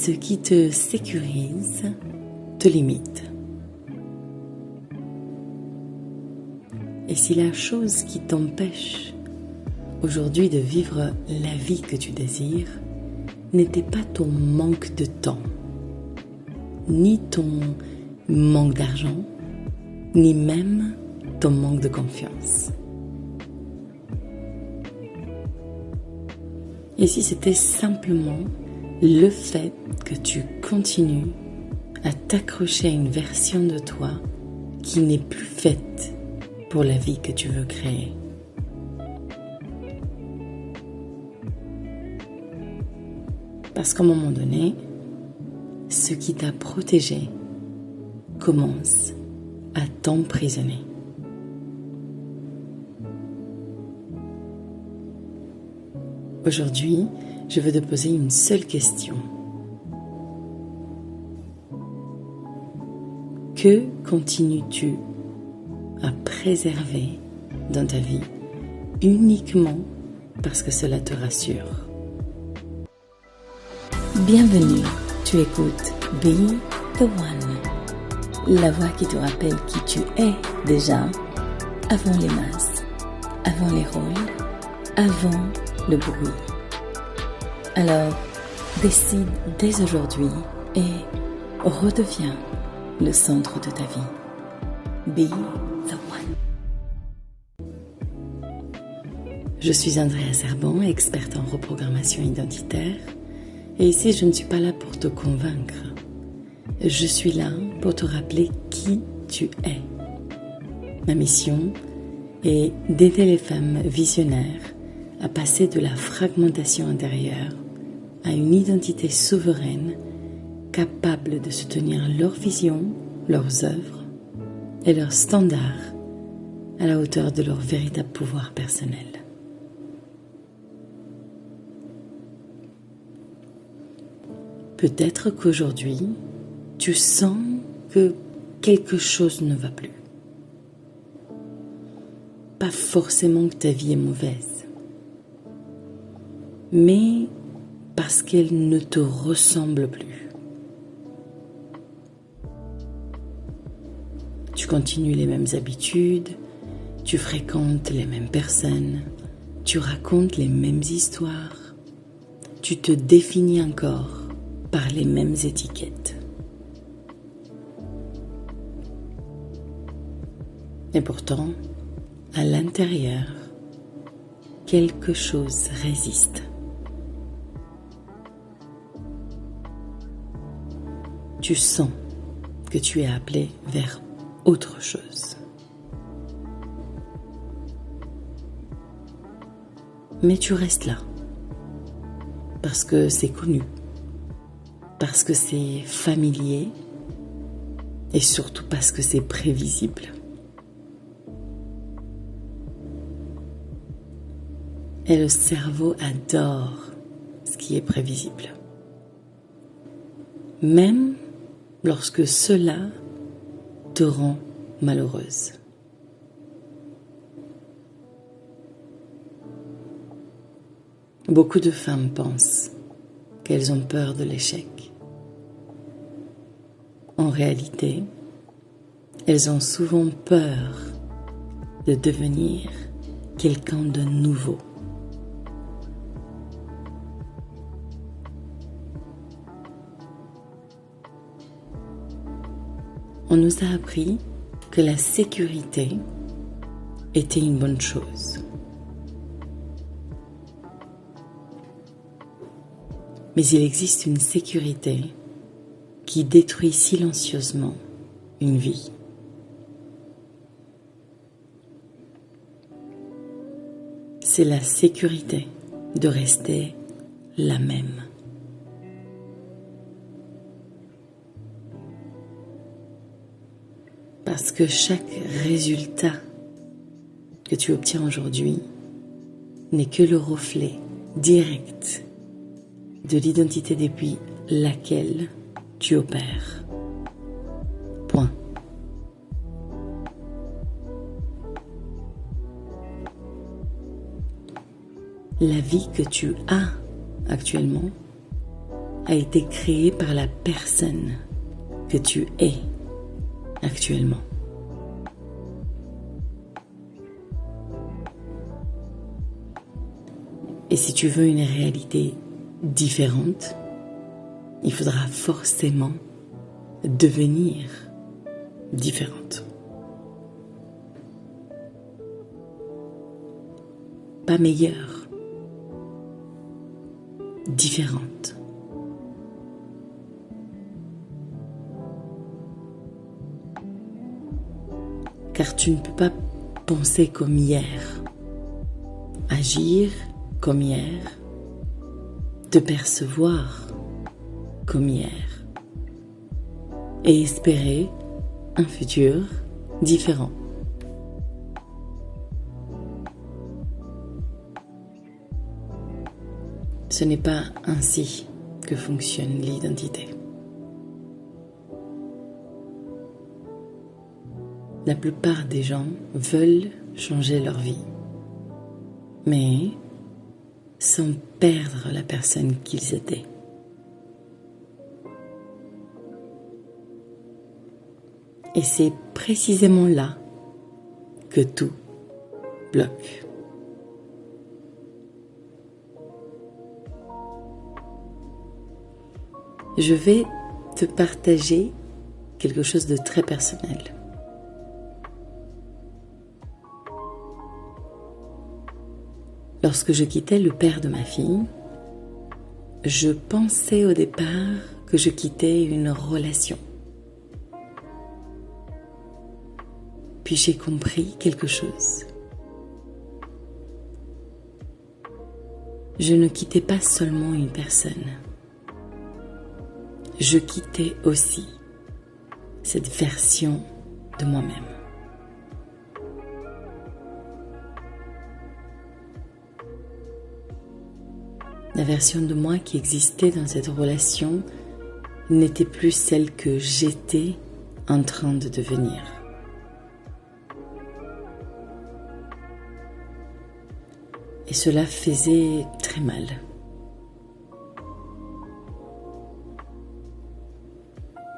ce qui te sécurise te limite. Et si la chose qui t'empêche aujourd'hui de vivre la vie que tu désires n'était pas ton manque de temps, ni ton manque d'argent, ni même ton manque de confiance. Et si c'était simplement le fait que tu continues à t'accrocher à une version de toi qui n'est plus faite pour la vie que tu veux créer. Parce qu'à un moment donné, ce qui t'a protégé commence à t'emprisonner. Aujourd'hui, je veux te poser une seule question. Que continues-tu à préserver dans ta vie uniquement parce que cela te rassure? Bienvenue, tu écoutes Be The One, la voix qui te rappelle qui tu es déjà avant les masses, avant les rôles, avant le bruit. Alors, décide dès aujourd'hui et redeviens le centre de ta vie. Be The One. Je suis Andrea Serban, experte en reprogrammation identitaire. Et ici, je ne suis pas là pour te convaincre. Je suis là pour te rappeler qui tu es. Ma mission est d'aider les femmes visionnaires à passer de la fragmentation intérieure à une identité souveraine capable de soutenir leur vision, leurs œuvres et leurs standards à la hauteur de leur véritable pouvoir personnel. Peut-être qu'aujourd'hui, tu sens que quelque chose ne va plus. Pas forcément que ta vie est mauvaise, mais parce qu'elle ne te ressemble plus. Tu continues les mêmes habitudes, tu fréquentes les mêmes personnes, tu racontes les mêmes histoires, tu te définis encore par les mêmes étiquettes. Et pourtant, à l'intérieur, quelque chose résiste. Tu sens que tu es appelé vers autre chose. Mais tu restes là, parce que c'est connu. Parce que c'est familier et surtout parce que c'est prévisible. Et le cerveau adore ce qui est prévisible. Même lorsque cela te rend malheureuse. Beaucoup de femmes pensent qu'elles ont peur de l'échec. En réalité, elles ont souvent peur de devenir quelqu'un de nouveau. On nous a appris que la sécurité était une bonne chose. Mais il existe une sécurité qui détruit silencieusement une vie. C'est la sécurité de rester la même. Parce que chaque résultat que tu obtiens aujourd'hui n'est que le reflet direct de l'identité depuis laquelle tu opères. Point. La vie que tu as actuellement a été créé par la personne que tu es actuellement. Et si tu veux une réalité différente, il faudra forcément devenir différente. Pas meilleure, différente. Car tu ne peux pas penser comme hier, agir comme hier, te percevoir comme hier et espérer un futur différent. Ce n'est pas ainsi que fonctionne l'identité. La plupart des gens veulent changer leur vie, mais sans perdre la personne qu'ils étaient. Et c'est précisément là que tout bloque. Je vais te partager quelque chose de très personnel. Lorsque je quittais le père de ma fille, je pensais au départ que je quittais une relation. Puis j'ai compris quelque chose. Je ne quittais pas seulement une personne. Je quittais aussi cette version de moi-même. La version de moi qui existait dans cette relation n'était plus celle que j'étais en train de devenir. Et cela faisait très mal.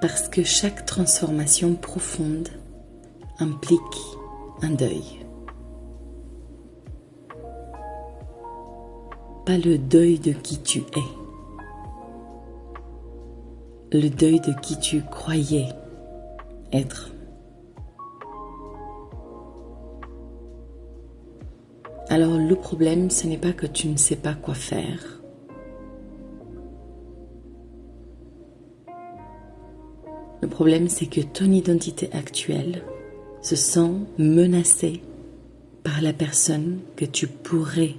Parce que chaque transformation profonde implique un deuil. Pas le deuil de qui tu es, le deuil de qui tu croyais être. Alors le problème, ce n'est pas que tu ne sais pas quoi faire. Le problème, c'est que ton identité actuelle se sent menacée par la personne que tu pourrais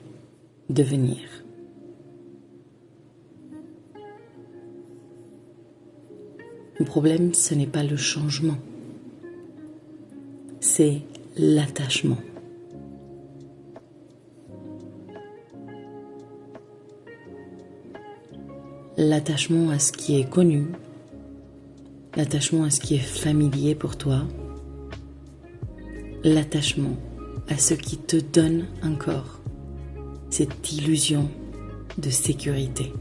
devenir. Le problème, ce n'est pas le changement, c'est l'attachement. L'attachement à ce qui est connu, l'attachement à ce qui est familier pour toi, l'attachement à ce qui te donne encore cette illusion de sécurité.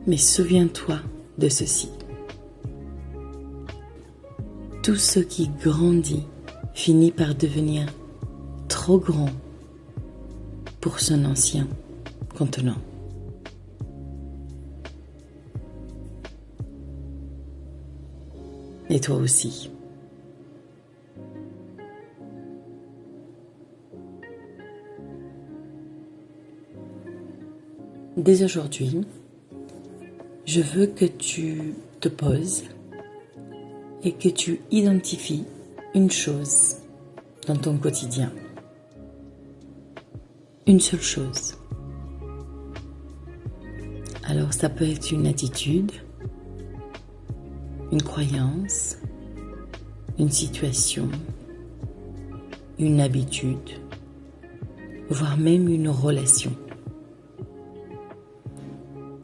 Mais souviens-toi de ceci. Tout ce qui grandit finit par devenir trop grand pour son ancien contenant. Et toi aussi. Dès aujourd'hui, je veux que tu te poses et que tu identifies une chose dans ton quotidien. Une seule chose. Alors ça peut être une attitude, une croyance, une situation, une habitude, voire même une relation.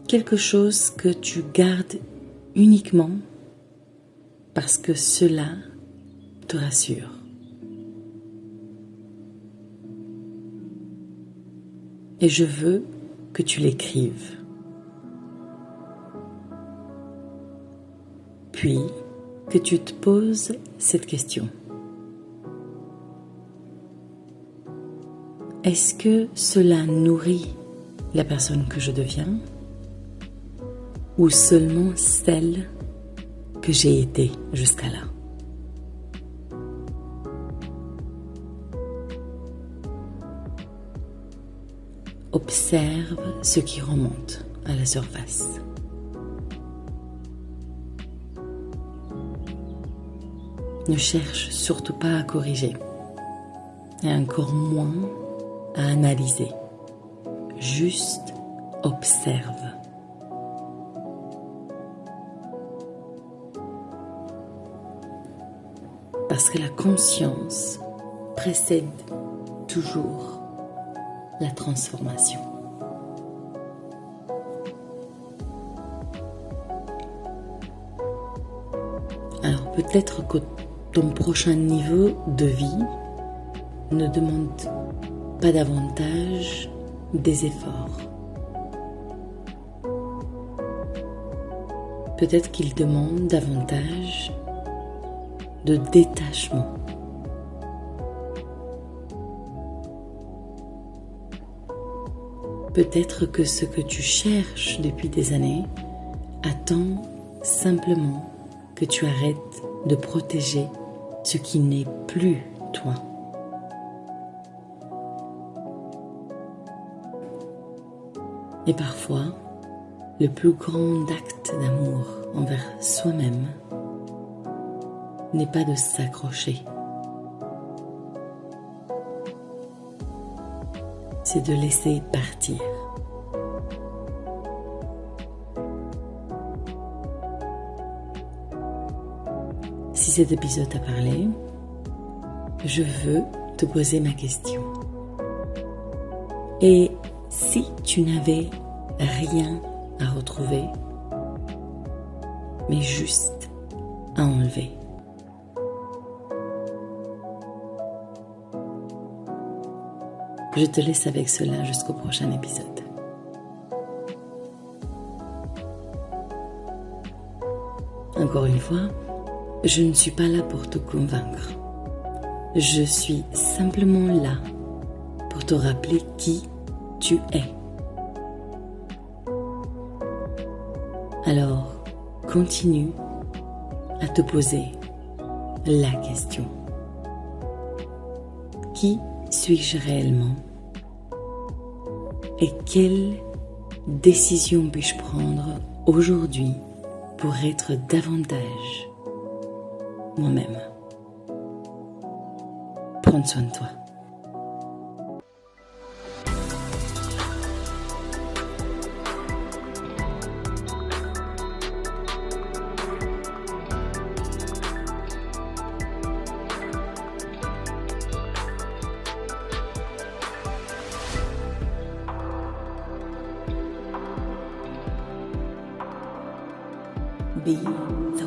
Quelque chose que tu gardes uniquement parce que cela te rassure. et je veux que tu l'écrives. Puis que tu te poses cette question. Est-ce que cela nourrit la personne que je deviens ou seulement celle que j'ai été jusqu'à là? Observe ce qui remonte à la surface. Ne cherche surtout pas à corriger, et encore moins à analyser. Juste observe. Parce que la conscience précède toujours la transformation. Alors peut-être que ton prochain niveau de vie ne demande pas davantage des efforts. Peut-être qu'il demande davantage de détachement. Peut-être que ce que tu cherches depuis des années attend simplement que tu arrêtes de protéger ce qui n'est plus toi. Et parfois, le plus grand acte d'amour envers soi-même n'est pas de s'accrocher. C'est de laisser partir. Si cet épisode t'a parlé, je veux te poser ma question. Et si tu n'avais rien à retrouver, mais juste à enlever? Je te laisse avec cela jusqu'au prochain épisode. Encore une fois, je ne suis pas là pour te convaincre. Je suis simplement là pour te rappeler qui tu es. Alors, continue à te poser la question. Qui suis-je réellement? Et quelle décision puis-je prendre aujourd'hui pour être davantage moi-même? Prends soin de toi. Be the